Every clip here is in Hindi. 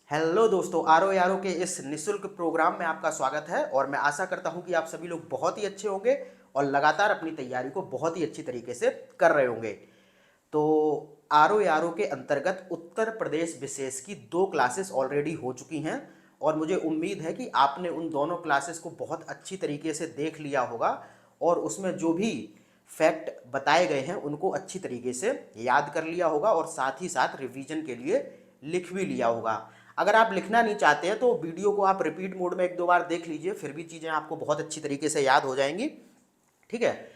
हेलो दोस्तों, आरो यारो के इस निशुल्क प्रोग्राम में आपका स्वागत है और मैं आशा करता हूं कि आप सभी लोग बहुत ही अच्छे होंगे और लगातार अपनी तैयारी को बहुत ही अच्छी तरीके से कर रहे होंगे। तो आरो यारो के अंतर्गत उत्तर प्रदेश विशेष की 2 क्लासेस ऑलरेडी हो चुकी हैं और मुझे उम्मीद है कि आपने उन दोनों क्लासेस को बहुत अच्छी तरीके से देख लिया होगा और उसमें जो भी फैक्ट बताए गए हैं उनको अच्छी तरीके से याद कर लिया होगा और साथ ही साथ रिवीजन के लिए लिख भी लिया होगा। अगर आप लिखना नहीं चाहते हैं तो वीडियो को आप रिपीट मोड में 1-2 बार देख लीजिए, फिर भी चीज़ें आपको बहुत अच्छी तरीके से याद हो जाएंगी। ठीक है।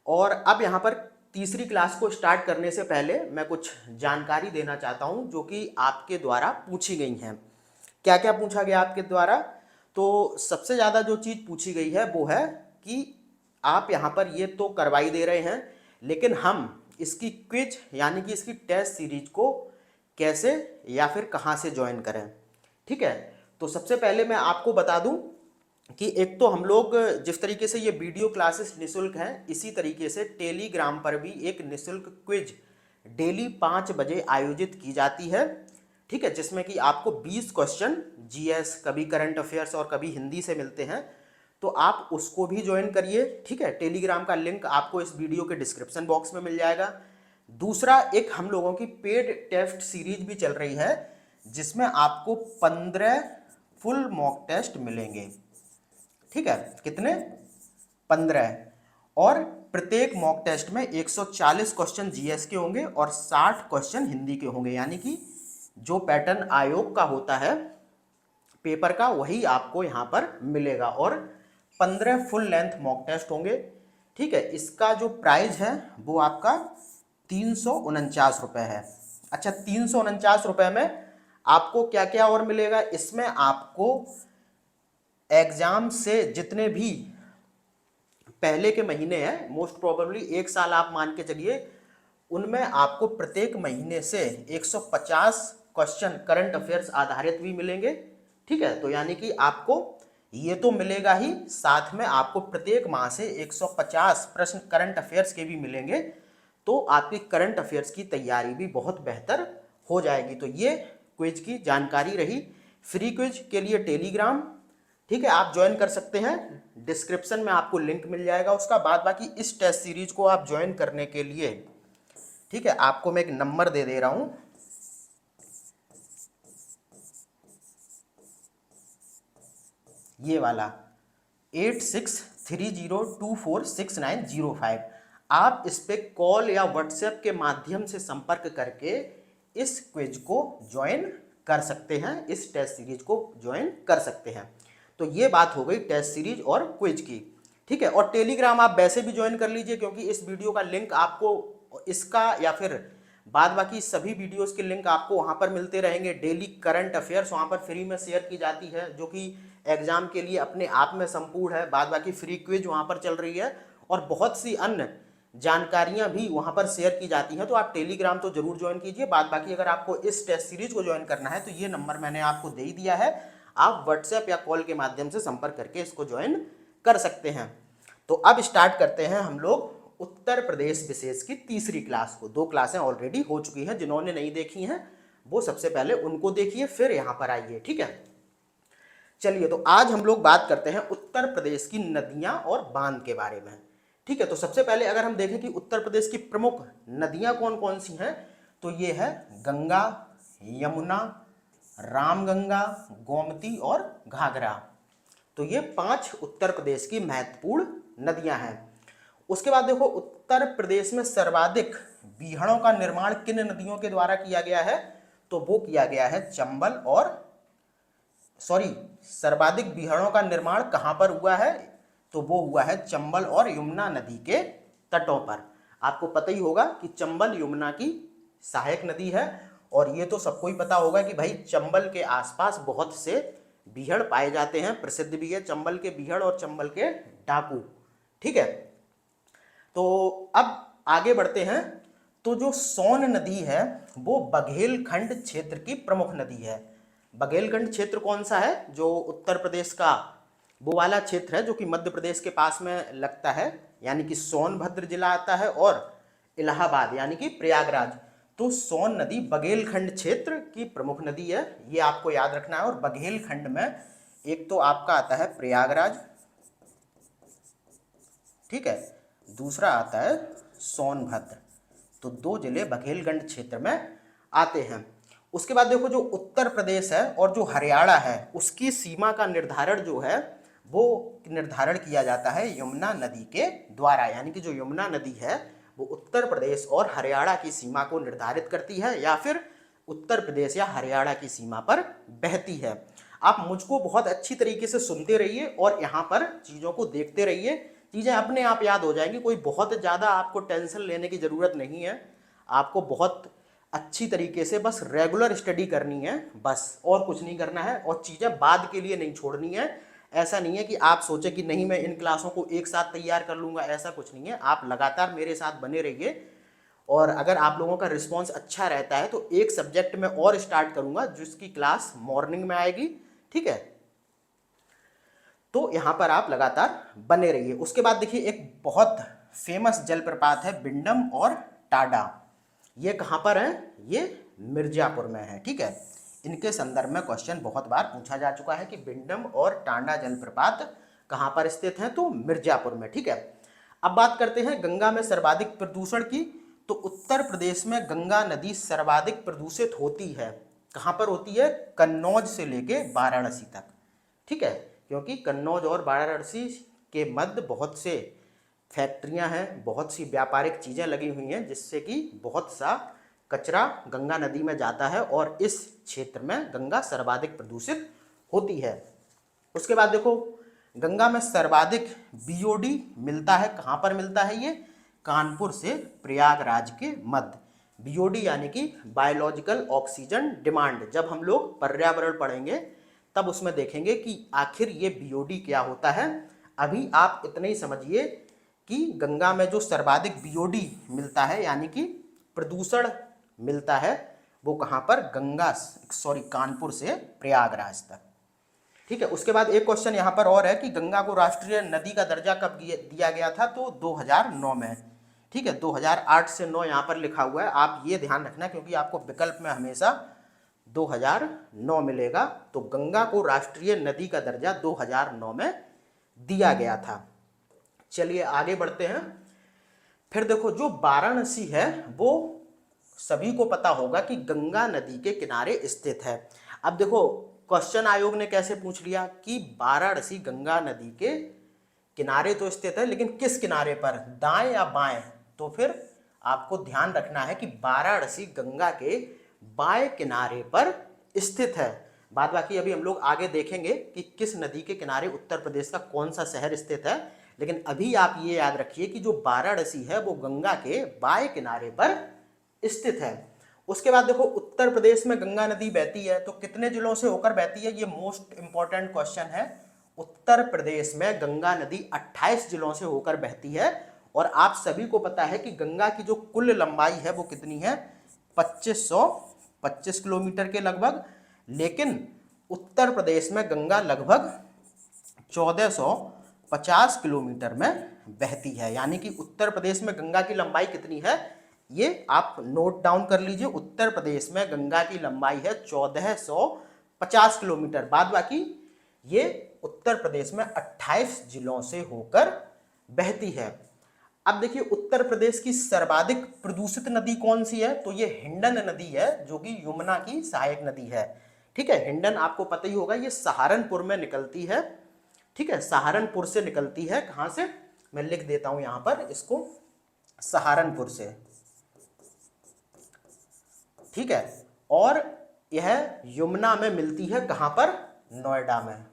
और अब यहाँ पर तीसरी क्लास को स्टार्ट करने से पहले मैं कुछ जानकारी देना चाहता हूँ जो कि आपके द्वारा पूछी गई हैं। क्या क्या पूछा गया आपके द्वारा? तो सबसे ज़्यादा जो चीज़ पूछी गई है वो है कि आप यहाँ पर ये तो करवाई दे रहे हैं, लेकिन हम इसकी क्विज यानी कि इसकी टेस्ट सीरीज को कैसे या फिर कहाँ से ज्वाइन करें। ठीक है। तो सबसे पहले मैं आपको बता दूं कि एक तो हम लोग जिस तरीके से ये वीडियो क्लासेस निशुल्क हैं, इसी तरीके से टेलीग्राम पर भी एक निशुल्क क्विज डेली 5 बजे आयोजित की जाती है। ठीक है, जिसमें कि आपको 20 क्वेश्चन जीएस, कभी करंट अफेयर्स और कभी हिंदी से मिलते हैं। तो आप उसको भी ज्वाइन करिए। ठीक है, टेलीग्राम का लिंक आपको इस वीडियो के डिस्क्रिप्शन बॉक्स में मिल जाएगा। दूसरा, एक हम लोगों की पेड टेस्ट सीरीज भी चल रही है जिसमें आपको 15 फुल मॉक टेस्ट मिलेंगे। ठीक है, कितने? 15। और प्रत्येक मॉक टेस्ट में 140 क्वेश्चन जीएस के होंगे और 60 क्वेश्चन हिंदी के होंगे, यानी कि जो पैटर्न आयोग का होता है पेपर का वही आपको यहाँ पर मिलेगा और 15 फुल लेंथ मॉक टेस्ट होंगे। ठीक है, इसका जो प्राइस है वो आपका 349 रुपये है। अच्छा, 349 रुपये में आपको क्या क्या और मिलेगा? इसमें आपको एग्जाम से जितने भी पहले के महीने हैं, मोस्ट प्रोबेबली 1 साल आप मान के चलिए, उनमें आपको प्रत्येक महीने से 150 क्वेश्चन करंट अफेयर्स आधारित भी मिलेंगे। ठीक है, तो यानी कि आपको ये तो मिलेगा ही, साथ में आपको प्रत्येक माह से 150 प्रश्न करंट अफेयर्स के भी मिलेंगे। तो आपकी करंट अफेयर्स की तैयारी भी बहुत बेहतर हो जाएगी। तो ये क्विज की जानकारी रही। फ्री क्विज के लिए टेलीग्राम, ठीक है, आप ज्वाइन कर सकते हैं। डिस्क्रिप्शन में आपको लिंक मिल जाएगा उसका। बाद बाकी इस टेस्ट सीरीज को आप ज्वाइन करने के लिए, ठीक है, आपको मैं एक नंबर दे दे रहा हूं, ये वाला 8630246905। आप इस पे कॉल या व्हाट्सएप के माध्यम से संपर्क करके इस क्विज को ज्वाइन कर सकते हैं, इस टेस्ट सीरीज को ज्वाइन कर सकते हैं। तो ये बात हो गई टेस्ट सीरीज और क्विज की। ठीक है, और टेलीग्राम आप वैसे भी ज्वाइन कर लीजिए क्योंकि इस वीडियो का लिंक आपको इसका या फिर बाद बाकी सभी वीडियोस के लिंक आपको वहां पर मिलते रहेंगे। डेली करंट अफेयर्स वहां पर फ्री में शेयर की जाती है जो कि एग्जाम के लिए अपने आप में संपूर्ण है। बाद बाकी फ्री क्विज वहां पर चल रही है और बहुत सी अन्य जानकारियां भी वहां पर शेयर की जाती हैं। तो आप टेलीग्राम तो जरूर ज्वाइन कीजिए। बाद बाकी अगर आपको इस टेस्ट सीरीज को ज्वाइन करना है तो ये नंबर मैंने आपको दे ही दिया है, आप व्हाट्सएप या कॉल के माध्यम से संपर्क करके इसको ज्वाइन कर सकते हैं। तो अब स्टार्ट करते हैं हम लोग उत्तर प्रदेश विशेष की तीसरी क्लास को। 2 क्लासें ऑलरेडी हो चुकी हैं, जिन्होंने नहीं देखी हैं वो सबसे पहले उनको देखिए, फिर यहां पर आइए। ठीक है, चलिए, तो आज हम लोग बात करते हैं उत्तर प्रदेश की नदियां और बांध के बारे में। ठीक है, तो सबसे पहले अगर हम देखें कि उत्तर प्रदेश की प्रमुख नदियां कौन कौन सी हैं, तो ये है गंगा, यमुना, रामगंगा, गोमती और घाघरा। तो ये 5 उत्तर प्रदेश की महत्वपूर्ण नदियां हैं। उसके बाद देखो, उत्तर प्रदेश में सर्वाधिक बीहड़ों का निर्माण किन नदियों के द्वारा किया गया है, तो वो किया गया है चंबल और सर्वाधिक बीहड़ों का निर्माण कहां पर हुआ है, तो वो हुआ है चंबल और यमुना नदी के तटों पर। आपको पता ही होगा कि चंबल यमुना की सहायक नदी है और ये तो सबको ही पता होगा कि भाई चंबल के आसपास बहुत से बीहड़ पाए जाते हैं, प्रसिद्ध भी है चंबल के बीहड़ और चंबल के डाकू। ठीक है, तो अब आगे बढ़ते हैं। तो जो सोन नदी है वो बघेलखंड क्षेत्र की प्रमुख नदी है। बघेलखंड क्षेत्र कौन सा है? जो उत्तर प्रदेश का वो वाला क्षेत्र है जो कि मध्य प्रदेश के पास में लगता है, यानी कि सोनभद्र जिला आता है और इलाहाबाद यानी कि प्रयागराज। तो सोन नदी बघेलखंड क्षेत्र की प्रमुख नदी है, ये आपको याद रखना है। और बघेलखंड में एक तो आपका आता है प्रयागराज, ठीक है, दूसरा आता है सोनभद्र। तो दो जिले बघेलखंड क्षेत्र में आते हैं। उसके बाद देखो जो उत्तर प्रदेश है और जो हरियाणा है उसकी सीमा का निर्धारण जो है वो निर्धारण किया जाता है यमुना नदी के द्वारा। यानी कि जो यमुना नदी है वो उत्तर प्रदेश और हरियाणा की सीमा को निर्धारित करती है या फिर उत्तर प्रदेश या हरियाणा की सीमा पर बहती है। आप मुझको बहुत अच्छी तरीके से सुनते रहिए और यहाँ पर चीज़ों को देखते रहिए, चीज़ें अपने आप याद हो जाएंगी। कोई बहुत ज़्यादा आपको टेंशन लेने की ज़रूरत नहीं है। आपको बहुत अच्छी तरीके से बस रेगुलर स्टडी करनी है, बस और कुछ नहीं करना है। और चीज़ें बाद के लिए नहीं छोड़नी है। ऐसा नहीं है कि आप सोचे कि नहीं मैं इन क्लासों को एक साथ तैयार कर लूँगा, ऐसा कुछ नहीं है। आप लगातार मेरे साथ बने रहिए और अगर आप लोगों का रिस्पॉन्स अच्छा रहता है तो एक सब्जेक्ट में और स्टार्ट करूँगा जिसकी क्लास मॉर्निंग में आएगी, ठीक है। तो यहाँ पर आप लगातार बने रहिए। उसके बाद देखिए एक बहुत फेमस जलप्रपात है बिंडम और टाडा। ये कहाँ पर है? ये मिर्जापुर में है, ठीक है। इनके संदर्भ में क्वेश्चन बहुत बार पूछा जा चुका है कि बिंडम और टांडा जलप्रपात कहाँ पर स्थित हैं, तो मिर्जापुर में, ठीक है। अब बात करते हैं गंगा में सर्वाधिक प्रदूषण की। तो उत्तर प्रदेश में गंगा नदी सर्वाधिक प्रदूषित होती है। कहाँ पर होती है? कन्नौज से लेके वाराणसी तक, ठीक है। क्योंकि कन्नौज और वाराणसी के मध्य बहुत से फैक्ट्रियां हैं, बहुत सी व्यापारिक चीज़ें लगी हुई हैं जिससे कि बहुत सा कचरा गंगा नदी में जाता है और इस क्षेत्र में गंगा सर्वाधिक प्रदूषित होती है। उसके बाद देखो गंगा में सर्वाधिक बीओडी मिलता है। कहाँ पर मिलता है ये? कानपुर से प्रयागराज के मध्य। बीओडी यानी कि बायोलॉजिकल ऑक्सीजन डिमांड। जब हम लोग पर्यावरण पढ़ेंगे तब उसमें देखेंगे कि आखिर ये बीओडी क्या होता है। अभी आप इतने ही समझिए कि गंगा में जो सर्वाधिक बीओडी मिलता है यानी कि प्रदूषण मिलता है वो कहाँ पर? कानपुर से प्रयागराज तक, ठीक है। उसके बाद एक क्वेश्चन यहाँ पर और है कि गंगा को राष्ट्रीय नदी का दर्जा कब दिया गया था? तो 2009 में, ठीक है। 2008 से 9 यहाँ पर लिखा हुआ है, आप ये ध्यान रखना क्योंकि आपको विकल्प में हमेशा 2009 मिलेगा। तो गंगा को राष्ट्रीय नदी का दर्जा 2009 में दिया गया था। चलिए आगे बढ़ते हैं। फिर देखो जो वाराणसी है वो सभी को पता होगा कि गंगा नदी के किनारे स्थित है। अब देखो क्वेश्चन आयोग ने कैसे पूछ लिया कि वाराणसी गंगा नदी के किनारे तो स्थित है लेकिन किस किनारे पर, दाएं या बाएं? तो फिर आपको ध्यान रखना है कि वाराणसी गंगा के बाएं किनारे पर स्थित है। बाद बाकी अभी हम लोग आगे देखेंगे कि किस नदी के किनारे उत्तर प्रदेश का कौन सा शहर स्थित है, लेकिन अभी आप ये याद रखिए कि जो वाराणसी है वो गंगा के बाएं किनारे पर स्थित है। उसके बाद देखो उत्तर प्रदेश में गंगा नदी बहती है तो कितने जिलों से होकर बहती है? ये मोस्ट इंपॉर्टेंट क्वेश्चन है। उत्तर प्रदेश में गंगा नदी 28 जिलों से होकर बहती है और आप सभी को पता है कि गंगा की जो कुल लंबाई है वो कितनी है? 2525 किलोमीटर के लगभग। लेकिन उत्तर प्रदेश में गंगा लगभग 1450 किलोमीटर में बहती है। यानी कि उत्तर प्रदेश में गंगा की लंबाई कितनी है ये आप नोट डाउन कर लीजिए। उत्तर प्रदेश में गंगा की लंबाई है 1450 किलोमीटर। बाद बाकी ये उत्तर प्रदेश में 28 जिलों से होकर बहती है। अब देखिए उत्तर प्रदेश की सर्वाधिक प्रदूषित नदी कौन सी है? तो ये हिंडन नदी है जो कि यमुना की सहायक नदी है, ठीक है। हिंडन आपको पता ही होगा, ये सहारनपुर में निकलती है, ठीक है। सहारनपुर से निकलती है। कहाँ से? मैं लिख देता हूं यहां पर इसको, सहारनपुर से, ठीक है। और यह यमुना में मिलती है कहां पर? नोएडा में।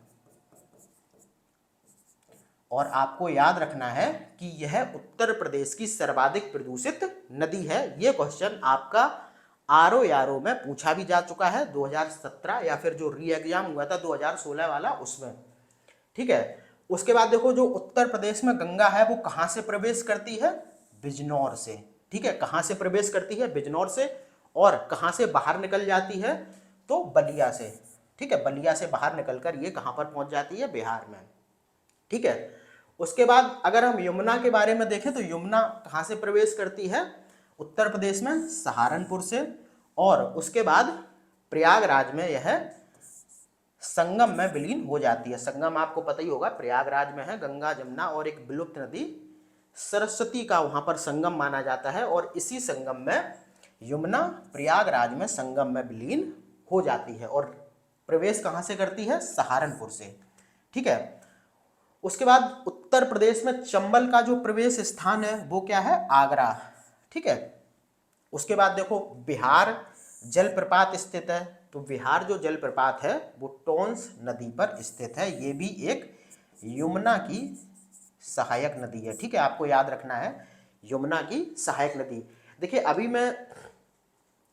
और आपको याद रखना है कि यह उत्तर प्रदेश की सर्वाधिक प्रदूषित नदी है। यह क्वेश्चन आपका आरओ यारो में पूछा भी जा चुका है 2017 या फिर जो री एग्जाम हुआ था 2016 वाला उसमें, ठीक है। उसके बाद देखो जो उत्तर प्रदेश में गंगा है वो कहां से प्रवेश करती है? बिजनौर से, ठीक है। कहां से प्रवेश करती है? बिजनौर से। और कहां से बाहर निकल जाती है? तो बलिया से, ठीक है। बलिया से बाहर निकलकर ये कहां पर पहुंच जाती है? बिहार में, ठीक है। उसके बाद अगर हम यमुना के बारे में देखें तो यमुना कहां से प्रवेश करती है? उत्तर प्रदेश में सहारनपुर से, और उसके बाद प्रयागराज में यह संगम में विलीन हो जाती है। संगम आपको पता ही होगा, प्रयागराज में है गंगा जमुना और एक विलुप्त नदी सरस्वती का वहां पर संगम माना जाता है, और इसी संगम में यमुना प्रयागराज में संगम में विलीन हो जाती है, और प्रवेश कहाँ से करती है? सहारनपुर से। ठीक है। उसके बाद उत्तर प्रदेश में चंबल का जो प्रवेश स्थान है वो क्या है? आगरा। ठीक है। उसके बाद देखो बिहार जलप्रपात स्थित है, तो बिहार जो जलप्रपात है वो टोंस नदी पर स्थित है, ये भी एक यमुना की सहायक नदी है। ठीक है, आपको याद रखना है, यमुना की सहायक नदी। देखिए अभी मैं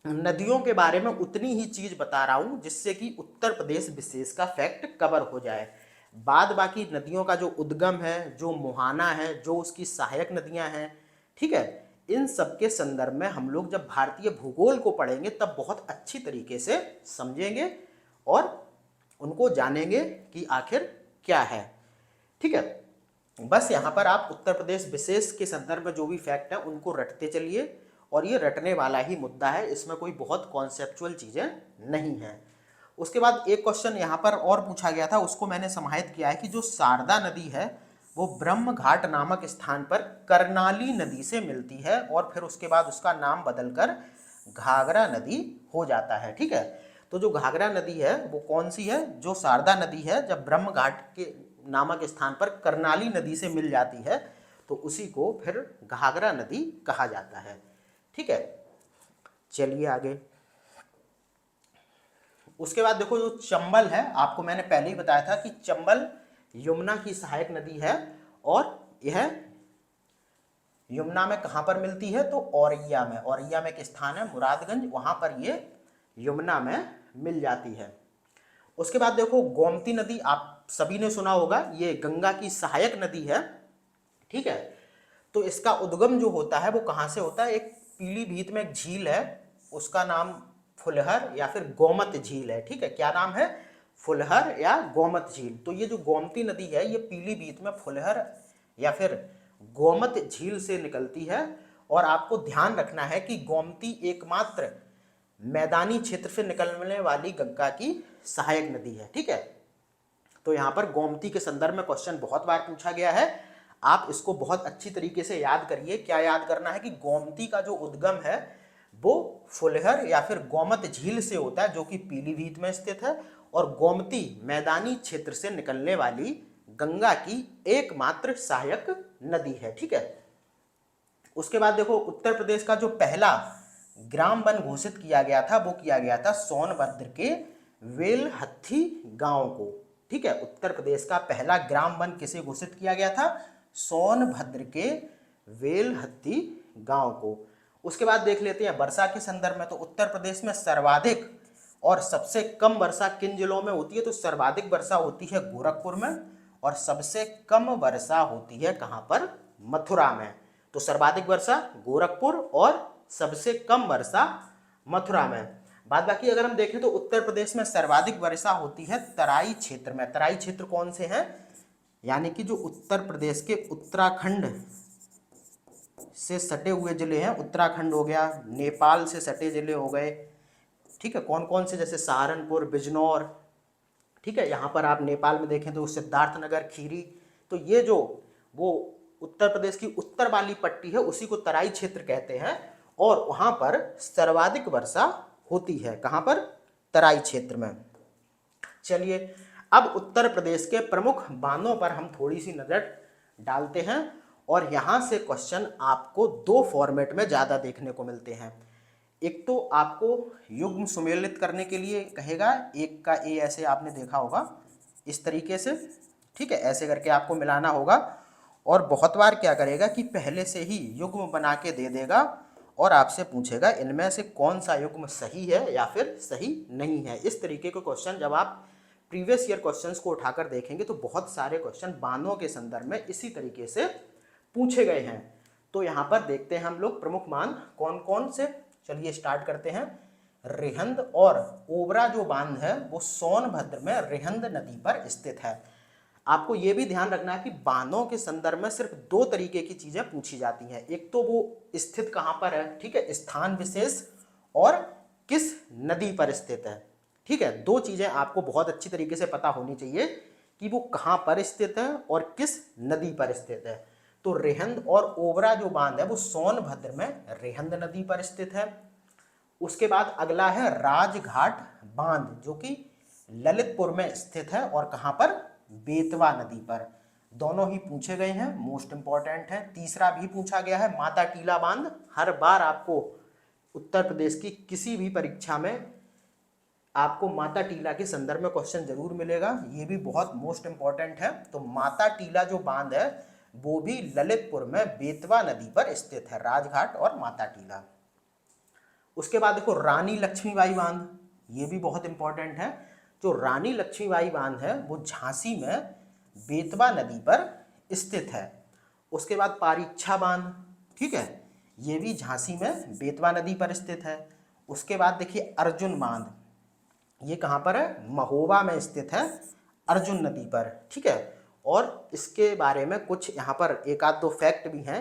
नदियों के बारे में उतनी ही चीज बता रहा हूं जिससे कि उत्तर प्रदेश विशेष का फैक्ट कवर हो जाए। बाद बाकी नदियों का जो उद्गम है, जो मुहाना है, जो उसकी सहायक नदियां हैं, ठीक है, इन सब के संदर्भ में हम लोग जब भारतीय भूगोल को पढ़ेंगे तब बहुत अच्छी तरीके से समझेंगे और उनको जानेंगे कि आखिर क्या है। ठीक है, बस यहाँ पर आप उत्तर प्रदेश विशेष के संदर्भ में जो भी फैक्ट है उनको रटते चलिए, और ये रटने वाला ही मुद्दा है, इसमें कोई बहुत कॉन्सेप्चुअल चीज़ें नहीं हैं। उसके बाद एक क्वेश्चन यहाँ पर और पूछा गया था, उसको मैंने समाहित किया है कि जो शारदा नदी है वो ब्रह्म घाट नामक स्थान पर करनाली नदी से मिलती है, और फिर उसके बाद उसका नाम बदलकर घाघरा नदी हो जाता है। ठीक है, तो जो घाघरा नदी है वो कौन सी है? जो शारदा नदी है, जब ब्रह्म घाट के नामक स्थान पर करनाली नदी से मिल जाती है तो उसी को फिर घाघरा नदी कहा जाता है। ठीक है, चलिए आगे। उसके बाद देखो जो चंबल है, आपको मैंने पहले ही बताया था कि चंबल यमुना की सहायक नदी है, और यह यमुना में कहां पर मिलती है? तो औरैया में। औरैया में एक स्थान है मुरादगंज, वहां पर ये यमुना में मिल जाती है। उसके बाद देखो गोमती नदी, आप सभी ने सुना होगा, ये गंगा की सहायक नदी है। ठीक है, तो इसका उद्गम जो होता है वो कहां से होता है? एक पीलीभीत में एक झील है, उसका नाम फुलहर या फिर गोमत झील है। ठीक है, क्या नाम है? फुलहर या गोमत झील। तो ये जो गोमती नदी है ये पीलीभीत में फुलहर या फिर गोमत झील से निकलती है, और आपको ध्यान रखना है कि गोमती एकमात्र मैदानी क्षेत्र से निकलने वाली गंगा की सहायक नदी है। ठीक है, तो यहां पर गोमती के संदर्भ में क्वेश्चन बहुत बार पूछा गया है, आप इसको बहुत अच्छी तरीके से याद करिए। क्या याद करना है? कि गोमती का जो उद्गम है वो फुलहर या फिर गोमत झील से होता है, जो कि पीलीभीत में स्थित है, और गोमती मैदानी क्षेत्र से निकलने वाली गंगा की एकमात्र सहायक नदी है। ठीक है, उसके बाद देखो उत्तर प्रदेश का जो पहला ग्राम वन घोषित किया गया था वो किया गया था सोनभद्र के वेलहत्थी गांव को। ठीक है, उत्तर प्रदेश का पहला ग्राम वन किसे घोषित किया गया था? सोनभद्र के वेलहत्थी गांव को। उसके बाद देख लेते हैं वर्षा के संदर्भ में, तो उत्तर प्रदेश में सर्वाधिक और सबसे कम वर्षा किन जिलों में होती है? तो सर्वाधिक वर्षा होती है गोरखपुर में, और सबसे कम वर्षा होती है कहां पर? मथुरा में। तो सर्वाधिक वर्षा गोरखपुर और सबसे कम वर्षा मथुरा में। बाद बाकी अगर हम देखें तो उत्तर प्रदेश में सर्वाधिक वर्षा होती है तराई क्षेत्र में। तराई क्षेत्र कौन से हैं? यानी कि जो उत्तर प्रदेश के उत्तराखंड से सटे हुए जिले हैं, उत्तराखंड हो गया, नेपाल से सटे जिले हो गए। ठीक है, कौन कौन से? जैसे सहारनपुर, बिजनौर। ठीक है, यहाँ पर आप नेपाल में देखें तो सिद्धार्थनगर, खीरी। तो ये जो वो उत्तर प्रदेश की उत्तर वाली पट्टी है उसी को तराई क्षेत्र कहते हैं, और वहाँ पर सर्वाधिक वर्षा होती है। कहाँ पर? तराई क्षेत्र में। चलिए अब उत्तर प्रदेश के प्रमुख बांधों पर हम थोड़ी सी नज़र डालते हैं, और यहाँ से क्वेश्चन आपको दो फॉर्मेट में ज़्यादा देखने को मिलते हैं। एक तो आपको युग्म सुमेलित करने के लिए कहेगा, एक का ए ऐसे आपने देखा होगा इस तरीके से। ठीक है, ऐसे करके आपको मिलाना होगा, और बहुत बार क्या करेगा कि पहले से ही युग्म बना के दे देगा और आपसे पूछेगा इनमें से कौन सा युग्म सही है या फिर सही नहीं है। इस तरीके के क्वेश्चन जब आप प्रीवियस ईयर क्वेश्चंस को उठाकर देखेंगे तो बहुत सारे क्वेश्चन बांधों के संदर्भ में इसी तरीके से पूछे गए हैं। तो यहाँ पर देखते हैं हम लोग प्रमुख बांध कौन कौन से। चलिए स्टार्ट करते हैं। रिहंद और ओबरा जो बांध है वो सोनभद्र में रिहंद नदी पर स्थित है। आपको ये भी ध्यान रखना है कि बांधों के संदर्भ में सिर्फ दो तरीके की चीजें पूछी जाती हैं। एक तो वो स्थित कहाँ पर है, ठीक है, स्थान विशेष, और किस नदी पर स्थित है। ठीक है, दो चीजें आपको बहुत अच्छी तरीके से पता होनी चाहिए कि वो कहाँ पर स्थित है और किस नदी पर स्थित है। तो रेहंद और ओबरा जो बांध है वो सोनभद्र में रेहंद नदी पर स्थित है। उसके बाद अगला है राजघाट बांध, जो कि ललितपुर में स्थित है और कहां पर, बेतवा नदी पर। दोनों ही पूछे गए हैं, मोस्ट इंपॉर्टेंट है। तीसरा भी पूछा गया है माता टीला बांध। हर बार आपको उत्तर प्रदेश की किसी भी परीक्षा में आपको माता टीला के संदर्भ में क्वेश्चन जरूर मिलेगा, ये भी बहुत मोस्ट इंपॉर्टेंट है। तो माता टीला जो बांध है वो भी ललितपुर में बेतवा नदी पर स्थित है, राजघाट और माता टीला। उसके बाद देखो रानी लक्ष्मीबाई बांध, ये भी बहुत इंपॉर्टेंट है। जो रानी लक्ष्मीबाई बांध है वो झांसी में बेतवा नदी पर स्थित है। उसके बाद पारीक्षा बांध, ठीक है, ये भी झांसी में बेतवा नदी पर स्थित है। उसके बाद देखिए अर्जुन बांध, ये कहाँ पर है, महोबा में स्थित है, अर्जुन नदी पर। ठीक है, और इसके बारे में कुछ यहाँ पर एक आध दो फैक्ट भी हैं।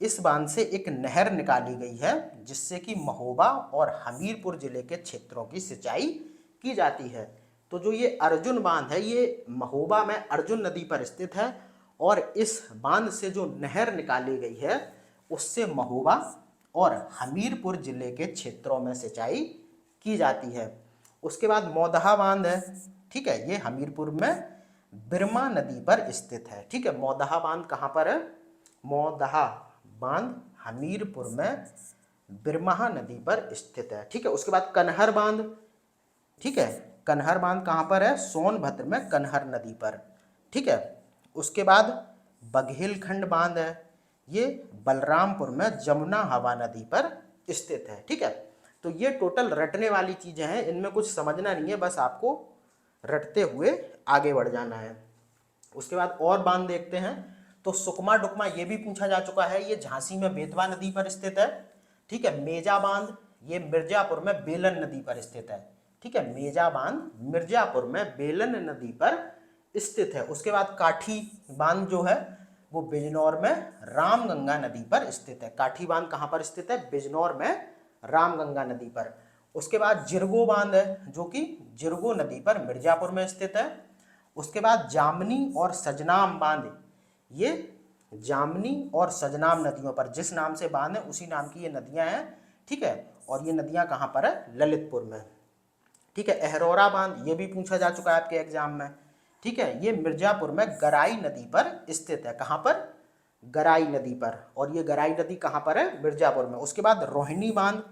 इस बांध से एक नहर निकाली गई है जिससे कि महोबा और हमीरपुर जिले के क्षेत्रों की सिंचाई की जाती है। तो जो ये अर्जुन बांध है ये महोबा में अर्जुन नदी पर स्थित है, और इस बांध से जो नहर निकाली गई है उससे महोबा और हमीरपुर जिले के क्षेत्रों में सिंचाई की जाती है। उसके बाद मौदहा बांध है, ठीक है, ये हमीरपुर में बिरमा नदी पर स्थित है। ठीक है, मौदहा बांध कहाँ पर है, मौदहा बांध हमीरपुर में बिरमहा नदी पर स्थित है। ठीक है, उसके बाद कनहर बांध, ठीक है, कनहर बांध कहाँ पर है, सोनभद्र में कनहर नदी पर। ठीक है, उसके बाद बघेलखंड बांध है, ये बलरामपुर में जमुना हवा नदी पर स्थित है। ठीक है, तो ये टोटल रटने वाली चीजें हैं, इनमें कुछ समझना नहीं है, बस आपको रटते हुए आगे बढ़ जाना है। उसके बाद और बांध देखते हैं। तो सुकमा डुकमा ये भी पूछा जा चुका है, ये झांसी में बेतवा नदी पर स्थित है। ठीक है, मेजा बांध ये मिर्जापुर में बेलन नदी पर स्थित है। ठीक है, मेजा बांध मिर्जापुर में बेलन नदी पर स्थित है। उसके बाद काठी बांध जो है वो बिजनौर में रामगंगा नदी पर स्थित है। काठी बांध कहाँ पर स्थित है, बिजनौर में रामगंगा नदी पर। उसके बाद जिरगो बांध है जो कि जिरगो नदी पर मिर्जापुर में स्थित है। उसके बाद जामनी और सजनाम बांध, ये जामनी और सजनाम नदियों पर, जिस नाम से बांध है उसी नाम की ये नदियां हैं। ठीक है, और ये नदियां कहाँ पर है, ललितपुर में। ठीक है, अहरौरा बांध ये भी पूछा जा चुका है आपके एग्जाम में। ठीक है, ये मिर्जापुर में गराई नदी पर स्थित है। कहाँ पर, गराई नदी पर, और ये गराई नदी कहाँ पर है, मिर्जापुर में। उसके बाद रोहिणी बांध,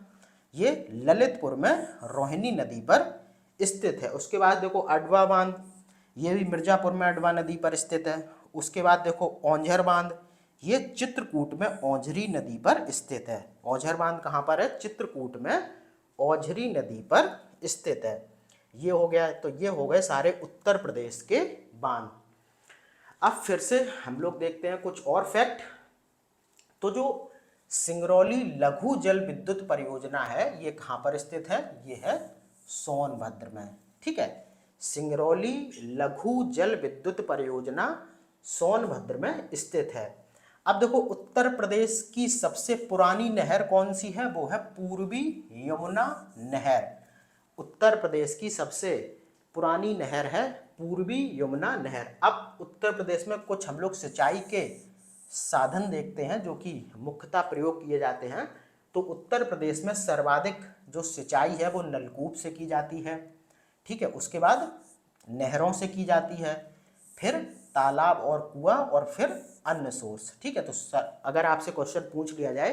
ये ललितपुर में रोहिणी नदी पर स्थित है। उसके बाद देखो अडवा बांध, ये भी मिर्जापुर में अडवा नदी पर स्थित है। उसके बाद देखो औंझर बांध, ये चित्रकूट में औंझरी नदी पर स्थित है। औंझर बांध कहाँ पर है, चित्रकूट में औझरी नदी पर स्थित है। ये हो गया, तो ये हो गए सारे उत्तर प्रदेश के बांध। अब फिर से हम लोग देखते हैं कुछ और फैक्ट। तो जो सिंगरौली लघु जल विद्युत परियोजना है ये कहाँ पर स्थित है, ये है सोनभद्र में। ठीक है, सिंगरौली लघु जल विद्युत परियोजना सोनभद्र में स्थित है। अब देखो उत्तर प्रदेश की सबसे पुरानी नहर कौन सी है, वो है पूर्वी यमुना नहर। उत्तर प्रदेश की सबसे पुरानी नहर है पूर्वी यमुना नहर। अब उत्तर प्रदेश में कुछ हम लोग सिंचाई के साधन देखते हैं जो कि मुख्यतः प्रयोग किए जाते हैं। तो उत्तर प्रदेश में सर्वाधिक जो सिंचाई है वो नलकूप से की जाती है। ठीक है, उसके बाद नहरों से की जाती है, फिर तालाब और कुआं, और फिर अन्य सोर्स। ठीक है, तो अगर आपसे क्वेश्चन पूछ लिया जाए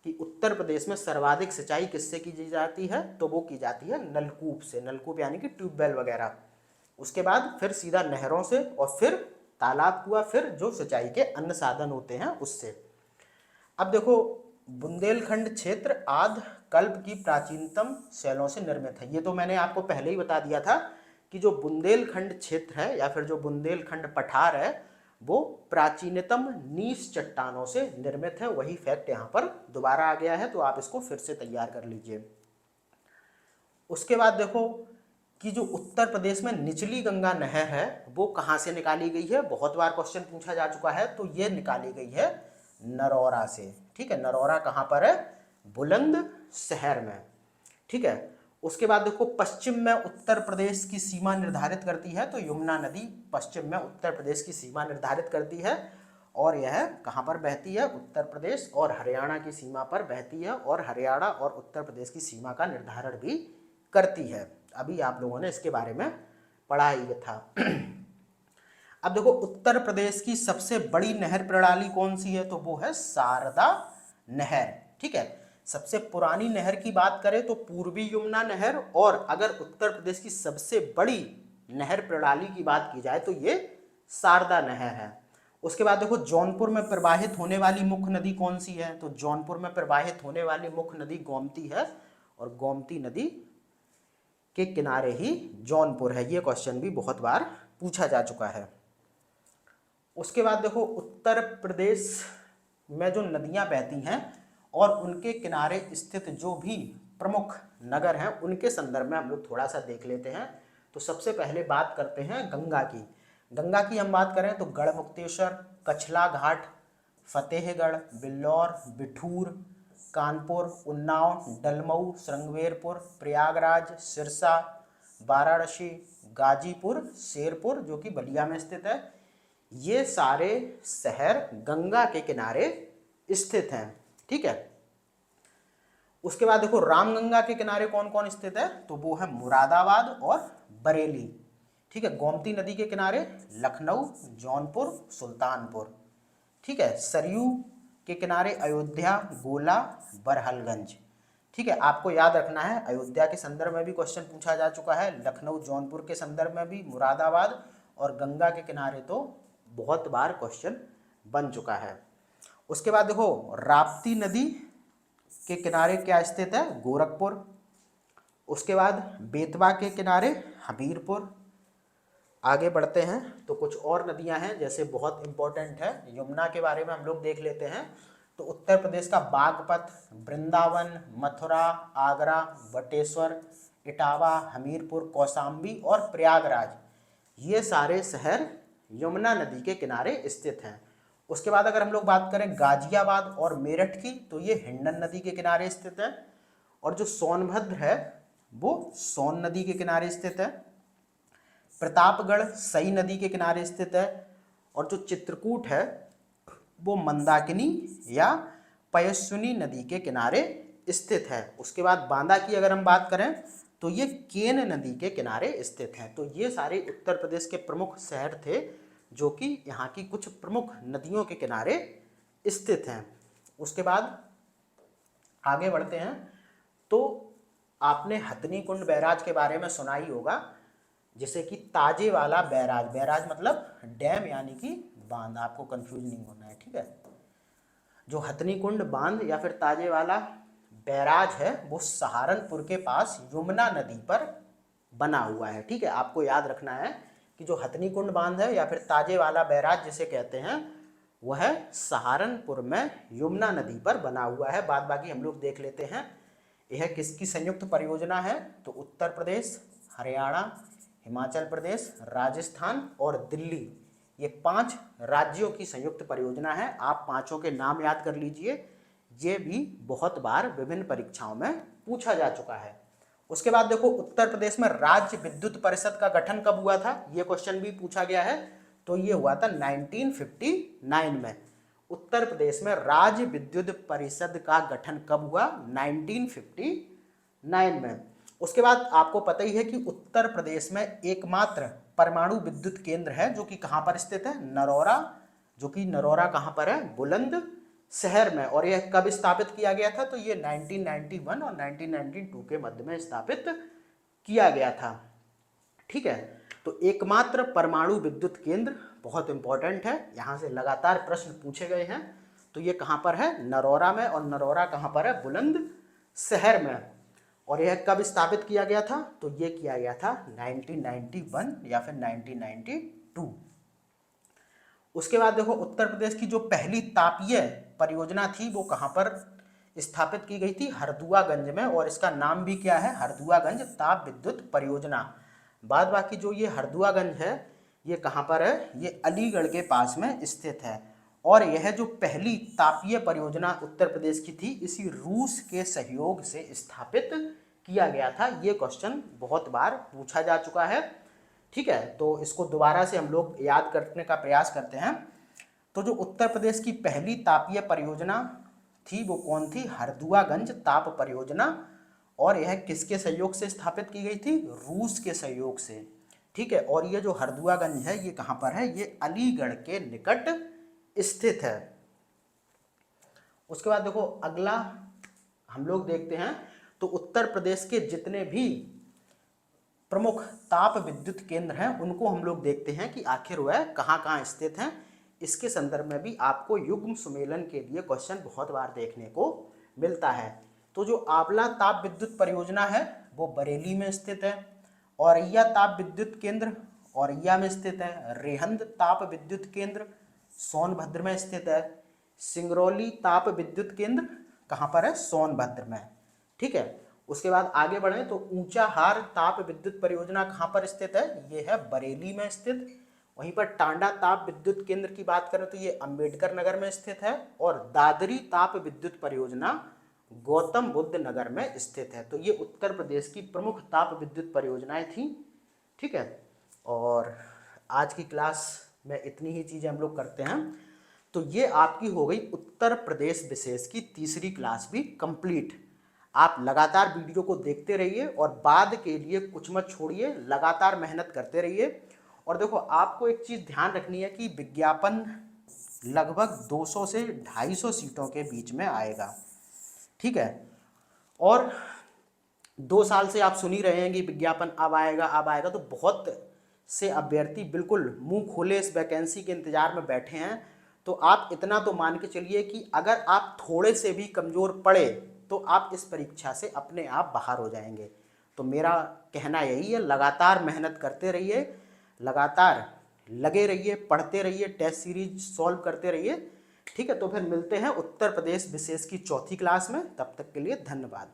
कि उत्तर प्रदेश में सर्वाधिक सिंचाई किससे की जाती है, तो वो की जाती है नलकूप से। नलकूप यानी कि ट्यूबवेल वगैरह। उसके बाद फिर सीधा नहरों से, और फिर तालाब कुआं, फिर जो सिंचाई के अन्य साधन होते हैं उससे। अब देखो बुंदेलखंड क्षेत्र आद्य कल्प की प्राचीनतम शैलों से निर्मित है। ये तो मैंने आपको पहले ही बता दिया था कि जो बुंदेलखंड क्षेत्र है या फिर जो बुंदेलखंड पठार है वो प्राचीनतम नीस चट्टानों से निर्मित है। वही फैक्ट यहाँ पर दोबारा आ गया है, तो आप इसको फिर से तैयार कर लीजिए। उसके बाद देखो कि जो उत्तर प्रदेश में निचली गंगा नहर है वो कहाँ से निकाली गई है। बहुत बार क्वेश्चन पूछा जा चुका है, तो ये निकाली गई है नरौरा से। ठीक है, नरौरा कहाँ पर है, बुलंदशहर में। ठीक है, उसके बाद देखो पश्चिम में उत्तर प्रदेश की सीमा निर्धारित करती है, तो यमुना नदी पश्चिम में उत्तर प्रदेश की सीमा निर्धारित करती है, और यह कहाँ पर बहती है, उत्तर प्रदेश और हरियाणा की सीमा पर बहती है, और हरियाणा और उत्तर प्रदेश की सीमा का निर्धारण भी करती है। अभी आप लोगों ने इसके बारे में पढ़ा ही था। अब देखो उत्तर प्रदेश की सबसे बड़ी नहर प्रणाली कौन सी है, तो वो है शारदा नहर। ठीक है, सबसे पुरानी नहर की बात करें तो पूर्वी यमुना नहर, और अगर उत्तर प्रदेश की सबसे बड़ी नहर प्रणाली की बात की जाए तो ये शारदा नहर है। उसके बाद देखो जौनपुर में प्रवाहित होने वाली मुख्य नदी कौन सी है, तो जौनपुर में प्रवाहित होने वाली मुख्य नदी गोमती है, और गोमती नदी के किनारे ही जौनपुर है। ये क्वेश्चन भी बहुत बार पूछा जा चुका है। उसके बाद देखो उत्तर प्रदेश में जो नदियां बहती हैं और उनके किनारे स्थित जो भी प्रमुख नगर हैं उनके संदर्भ में हम लोग थोड़ा सा देख लेते हैं। तो सबसे पहले बात करते हैं गंगा की। गंगा की हम बात करें तो गढ़मुक्तेश्वर, कछला घाट, फतेहगढ़, बिल्लौर, बिठूर, कानपुर, उन्नाव, डलमऊ, श्रृंगवेरपुर, प्रयागराज, सिरसा, वाराणसी, गाजीपुर, शेरपुर जो कि बलिया में स्थित है, ये सारे शहर गंगा के किनारे स्थित हैं। ठीक है, उसके बाद देखो रामगंगा के किनारे कौन कौन स्थित है, तो वो है मुरादाबाद और बरेली। ठीक है, गोमती नदी के किनारे लखनऊ, जौनपुर, सुल्तानपुर। ठीक है, सरयू के किनारे अयोध्या, गोला, बरहलगंज। ठीक है, आपको याद रखना है अयोध्या के संदर्भ में भी क्वेश्चन पूछा जा चुका है, लखनऊ जौनपुर के संदर्भ में भी, मुरादाबाद, और गंगा के किनारे तो बहुत बार क्वेश्चन बन चुका है। उसके बाद देखो राप्ती नदी के किनारे क्या स्थित है, गोरखपुर। उसके बाद बेतवा के किनारे हमीरपुर। आगे बढ़ते हैं तो कुछ और नदियां हैं जैसे बहुत इंपॉर्टेंट है, यमुना के बारे में हम लोग देख लेते हैं। तो उत्तर प्रदेश का बागपत, वृंदावन, मथुरा, आगरा, बटेश्वर, इटावा, हमीरपुर, कौशाम्बी और प्रयागराज, ये सारे शहर यमुना नदी के किनारे स्थित हैं। उसके बाद अगर हम लोग बात करें गाजियाबाद और मेरठ की, तो ये हिंडन नदी के किनारे स्थित है, और जो सोनभद्र है वो सोन नदी के किनारे स्थित है। प्रतापगढ़ सई नदी के किनारे स्थित है, और जो चित्रकूट है वो मंदाकिनी या पयस्विनी नदी के किनारे स्थित है। उसके बाद बांदा की अगर हम बात करें तो ये केन नदी के किनारे स्थित हैं। तो ये सारे उत्तर प्रदेश के प्रमुख शहर थे जो कि यहाँ की कुछ प्रमुख नदियों के किनारे स्थित हैं। उसके बाद आगे बढ़ते हैं तो आपने हथनी कुंड बैराज के बारे में सुना ही होगा, जिसे कि ताजे वाला बैराज, बैराज मतलब डैम यानी कि बांध, आपको कंफ्यूज नहीं होना है। ठीक है, जो हथनी कुंड बांध या फिर ताजे वाला बैराज है वो सहारनपुर के पास यमुना नदी पर बना हुआ है। ठीक है, आपको याद रखना है कि जो हथनी कुंड बांध है या फिर ताजे वाला बैराज जिसे कहते हैं वह सहारनपुर में यमुना नदी पर बना हुआ है। बाद बाकी हम लोग देख लेते हैं। यह किसकी संयुक्त परियोजना है, तो उत्तर प्रदेश, हरियाणा, हिमाचल प्रदेश, राजस्थान और दिल्ली, ये 5 राज्यों की संयुक्त परियोजना है। आप पांचों के नाम याद कर लीजिए, ये भी बहुत बार विभिन्न परीक्षाओं में पूछा जा चुका है। उसके बाद देखो उत्तर प्रदेश में राज्य विद्युत परिषद का गठन कब हुआ था, ये क्वेश्चन भी पूछा गया है। तो ये हुआ था 1959 में। उत्तर प्रदेश में राज्य विद्युत परिषद का गठन कब हुआ, 1959 में। उसके बाद आपको पता ही है कि उत्तर प्रदेश में एकमात्र परमाणु विद्युत केंद्र है जो कि कहाँ पर स्थित है, नरौरा, जो कि नरौरा कहाँ पर है, बुलंदशहर में। और यह कब स्थापित किया गया था, तो ये 1991 और 1992 के मध्य में स्थापित किया गया था। ठीक है, तो एकमात्र परमाणु विद्युत केंद्र बहुत इंपॉर्टेंट है, यहाँ से लगातार प्रश्न पूछे गए हैं। तो ये कहाँ पर है, नरौरा में, और नरौरा कहाँ पर है, बुलंदशहर में। और यह कब स्थापित किया गया था, तो ये किया गया था 1991 या फिर 1992। उसके बाद देखो उत्तर प्रदेश की जो पहली तापीय परियोजना थी वो कहाँ पर स्थापित की गई थी, हरदुआगंज में, और इसका नाम भी क्या है, हरदुआगंज ताप विद्युत परियोजना। बाद बाकी जो ये हरदुआगंज है ये कहाँ पर है, ये अलीगढ़ के पास में स्थित है। और यह जो पहली तापीय परियोजना उत्तर प्रदेश की थी, इसी रूस के सहयोग से स्थापित किया गया था। ये क्वेश्चन बहुत बार पूछा जा चुका है, ठीक है। तो इसको दोबारा से हम लोग याद करने का प्रयास करते हैं। तो जो उत्तर प्रदेश की पहली तापीय परियोजना थी वो कौन थी, हरदुआगंज ताप परियोजना। और यह किसके सहयोग से स्थापित की गई थी, रूस के सहयोग से, ठीक है। और ये जो हरदुआगंज है ये कहाँ पर है, ये अलीगढ़ के निकट स्थित है। उसके बाद देखो अगला हम लोग देखते हैं, तो उत्तर प्रदेश के जितने भी प्रमुख ताप विद्युत केंद्र हैं उनको हम लोग देखते हैं कि आखिर वह कहाँ कहाँ स्थित हैं। इसके संदर्भ में भी आपको युग्म सुमेलन के लिए क्वेश्चन बहुत बार देखने को मिलता है। तो जो आंवला ताप विद्युत परियोजना है वो बरेली में स्थित है। औरैया ताप विद्युत केंद्र औरैया में स्थित है। रेहंद ताप विद्युत केंद्र सोनभद्र में स्थित है। सिंगरौली ताप विद्युत केंद्र कहाँ पर है, सोनभद्र में, ठीक है। उसके बाद आगे बढ़ें तो ऊंचाहार ताप विद्युत परियोजना कहाँ पर स्थित है, ये है बरेली में स्थित। वहीं पर टांडा ताप विद्युत केंद्र की बात करें तो ये अंबेडकर नगर में स्थित है। और दादरी ताप विद्युत परियोजना गौतम बुद्ध नगर में स्थित है। तो ये उत्तर प्रदेश की प्रमुख ताप विद्युत परियोजनाएं थी, ठीक है। और आज की क्लास में इतनी ही चीज़ें हम लोग करते हैं। तो ये आपकी हो गई उत्तर प्रदेश विशेष की तीसरी क्लास भी कंप्लीट। आप लगातार वीडियो को देखते रहिए और बाद के लिए कुछ मत छोड़िए, लगातार मेहनत करते रहिए। और देखो आपको एक चीज़ ध्यान रखनी है कि विज्ञापन लगभग 200 से 250 सीटों के बीच में आएगा, ठीक है। और 2 साल से आप सुन ही रहे हैं कि विज्ञापन अब आएगा अब आएगा, तो बहुत से अभ्यर्थी बिल्कुल मुंह खोले इस वैकेंसी के इंतजार में बैठे हैं। तो आप इतना तो मान के चलिए कि अगर आप थोड़े से भी कमज़ोर पड़े तो आप इस परीक्षा से अपने आप बाहर हो जाएंगे। तो मेरा कहना यही है, लगातार मेहनत करते रहिए, लगातार लगे रहिए, पढ़ते रहिए, टेस्ट सीरीज सॉल्व करते रहिए, ठीक है। तो फिर मिलते हैं उत्तर प्रदेश विशेष की चौथी क्लास में। तब तक के लिए धन्यवाद।